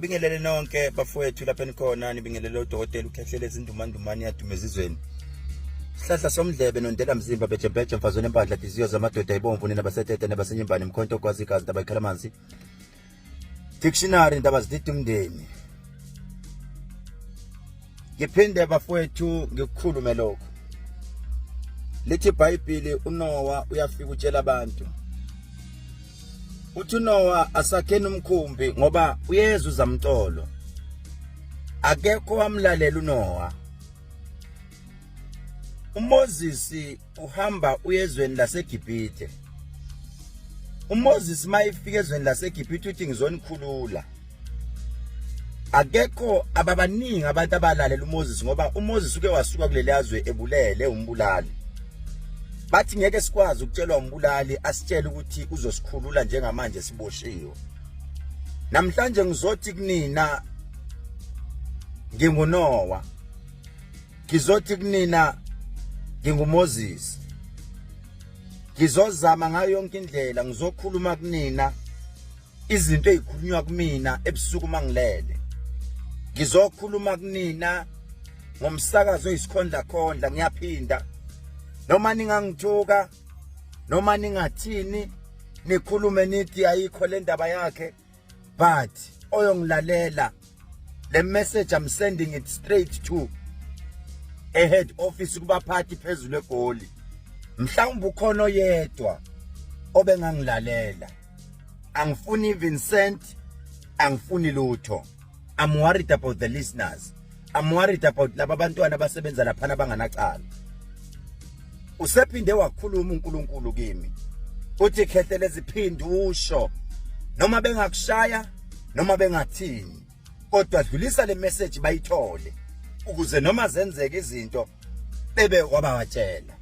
Ngibingelele nonke bafowethu lapha enikhona, nibingelele udokotela ukhehlele izindumandumane yadumezizweni. Sihlahla somdlebe nondela mzimba bejebheje mfazweni empahla diziyo zamadoda ibomvu nenabasetete nebasenyimbane mkhonto kwazi igazi ndabayikhala amanzi. Dictionary ndaba zidithi umndeni. Ngiphinde bafowethu ngikukhulume lokho. Lithi iBhayibheli uNoah uyafika utshela abantu. Uthi uNoah asakhena umkhumbi ngoba uyeza uzamtolo. Akekho wamlalela uNoah. uMoses uhamba uyezweni laseGibhithe. uMoses mayifika ezweni laseGibhithe uthi ngizonikhulula. Akekho ababaningi abantu abalalela uMoses ngoba uMoses uke wasuka kuleli yazwe ebulele umbulali. Bathi ngeke sikwazi ukutshelwa umbulali asitshela ukuthi uzosikhulula njengamanje siboshiwe. Namhlanje ngizothi kunina nginguNoah. Ngizothi kunina nginguMoses. Ngizozama ngayo yonke indlela ngizokhuluma kunina izinto ezikhulunywa kumina ebusuku mangilele. Ngizokhuluma kunina ngomsakazo oyisikhondla khondla ngiyaphinda. Noma ningangithuka noma ningathini nikhulume nithi ayikho le ndaba yakhe, but oyongilalela le message I'm sending it straight to a head office kubaphathi phezulu egoli. Mhlawumbe ukhona oyedwa obengangilalela. Angifuni even cent, angifuni lutho. I'm worried about the listeners. I'm worried about laba bantwana abasebenza lapha abanganacala. Usephinde wakhuluma uNkulunkulu kimi. Uthi khehlele iziphindi usho noma bengakushaya noma bengathini. Kodwa dlulisa le message bayithole ukuze noma zenzeke izinto bebe wabawatshela.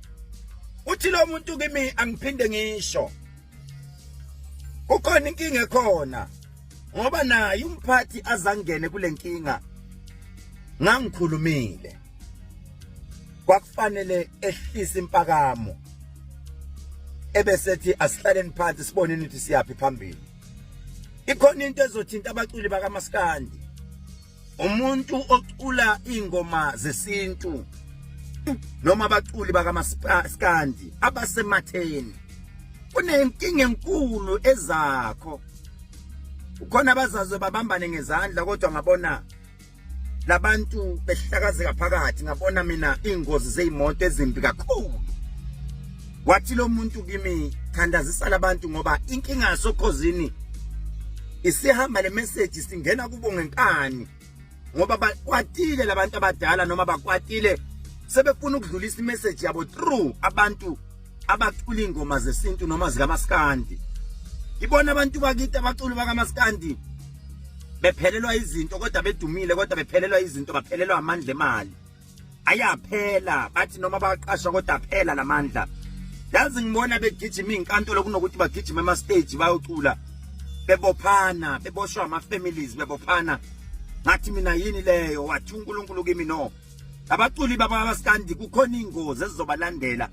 Uthi lo muntu kimi angiphinde ngisho. Kukhona inkinga ekhona. Ngoba naye umphathi azangene kule nkinga. Ngangikhulumile. Kwakufanele ehlise impakamo. Ebesethi asihlaleni phansi siboneni ukuthi siyaphi phambili. Ikhona into ezothinta abaculi bakaMaskandi. Umuntu ocula ingoma zesintu noma abaculi bakaMaskandi abasematheni. Kunenkinga enkulu ezakho. Ukhona abazazwe babambane ngezandla kodwa ngabona labantu behlakazeka phakathi, ngabona mina ingozi zeimoto ezimbi kakhulu. Wathi lo muntu kimi thandazisa labantu ngoba inkinga yasokhozini isihamba le message singena kubo ngenkani ngoba bakwatile labantu abadala noma bakwatile sebefuna ukudlulisa imessage yabo through abantu abacula ingoma zesintu noma zikaMaskandi. Ibona abantu bakithi abaculi bakaMaskandi bephelelwa izinto kodwa bedumile kodwa bephelelwa izinto baphelelwa amandla emali. Ayaphela bathi noma baqasha kodwa aphela lamandla. Yazi ngibona begijima inkantolo kunokuthi bagijima ema stage bayocula. Bebophana, beboshwa ama families bebophana. Ngathi mina yini leyo wathi uNkulunkulu kimi no. Abaculi bakaMaskandi kukhona ingozi ezizobalandela.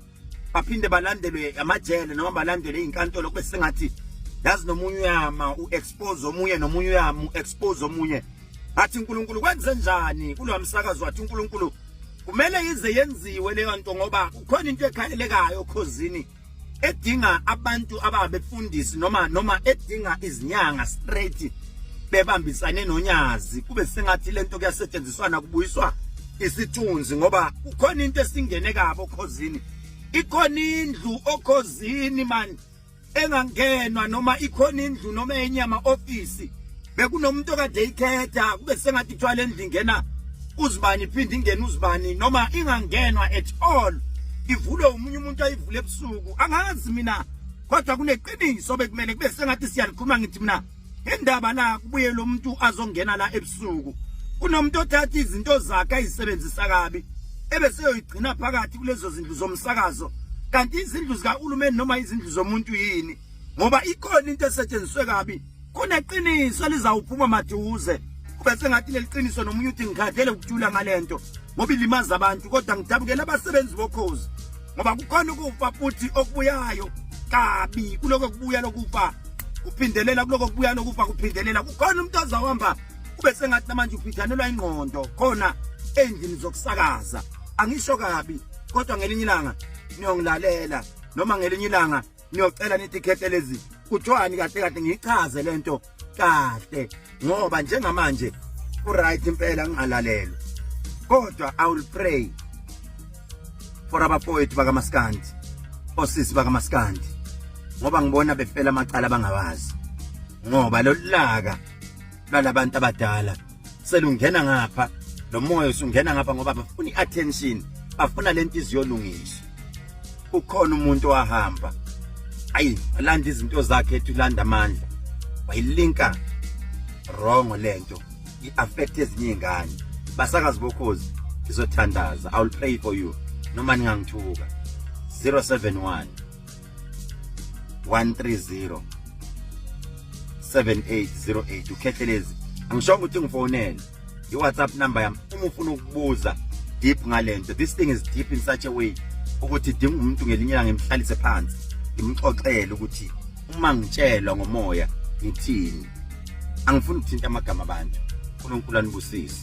Baphinde balandelwe amajele noma balandelwe inkantolo kube sengathi yazi nomunye uyama uexpose omunye nomunye uyama uexpose omunye. Athi uNkulunkulu kwenze njani kulo msakazo wathi uNkulunkulu kumele ize yenziwe leyo nto ngoba ukhona into ekhalelekayo khosini edinga abantu ababefundisi noma edinga izinyanga straight bebambisane nonyazi kube sengathi lento kuyasetshenziswana kubuyiswa isithunzi ngoba ukhona into esingene kabo khosini. Ikhona indlu okhosini man engangenwa noma ikhona indlu noma enyama office bekunomuntu okade ikhetha kube sengathi ithwala endlu ingena uzibani iphinde ingene uzibani noma ingangenwa at all ivule umunye umuntu ayivule ebusuku. Angazi mina kodwa kuneqiniso bekumele kube sengathi siyalikhuluma ngithi mina indaba la kubuye lo muntu azongena la ebusuku. Kunomuntu othatha izinto zakhe ayisebenzisa kabi ebese yoyigcina phakathi kulezo zindlu zomsakazo. Kanti izindlu zikaHulumeni noma izindlu zomuntu yini ngoba ikhona into esetshenziswe kabi. Kuneqiniso lizawuphuma maduze kube sengathi leliqiniso nomunye uthi ngikhathele ukujula ngalento ngoba ilimaza abantu kodwa ngidabukela abasebenzi bokhozi ngoba kukhona ukufa futhi okubuyayo kabi kuloko kubuya lokufa kuphindelela kuloko kubuya lokufa kuphindelela. Kukhona umuntu azawamba kube sengathi namanje uphithanelwa ingqondo khona endlini zokusakaza. Angisho kabi kodwa ngelinye ilanga niyongilalela noma ngelinye ilanga niyocela nitikete lezi kuthiwani kahle kahle ngichaze lento kahle ngoba njengamanje right impela ngingalalelwa. Kodwa I will pray for abafowethu bakaMaskandi, osisi bakaMaskandi, ngoba ngibona befela amacala bangawazi, ngoba lolaka lalabantu abadala selungena ngapha, lo moya usungena ngapha ngoba bafuna iattention, bafuna lento iziyolungiswa. Ukhona umuntu wahamba ayi walanda izinto zakhe ethulanda amandla wayilinka wrong lento i-affect ezinye ingane. Basakazi bokhozi izothandaza. I will pray for you noma ningangithuka. 071 130 7808 ukhethelezi. Angisho ukuthi ngifonele i-WhatsApp number yami uma ufuna ukubuza deep ngalento. This thing is deep in such a way ukuthi dinga umuntu ngelinye ilanga ngimhlalise phansi ngimxoxele ukuthi uma ngitshelwa ngomoya ngithini. Angifuni ukuthinta amagama abantu. uNkulunkulu anibusise.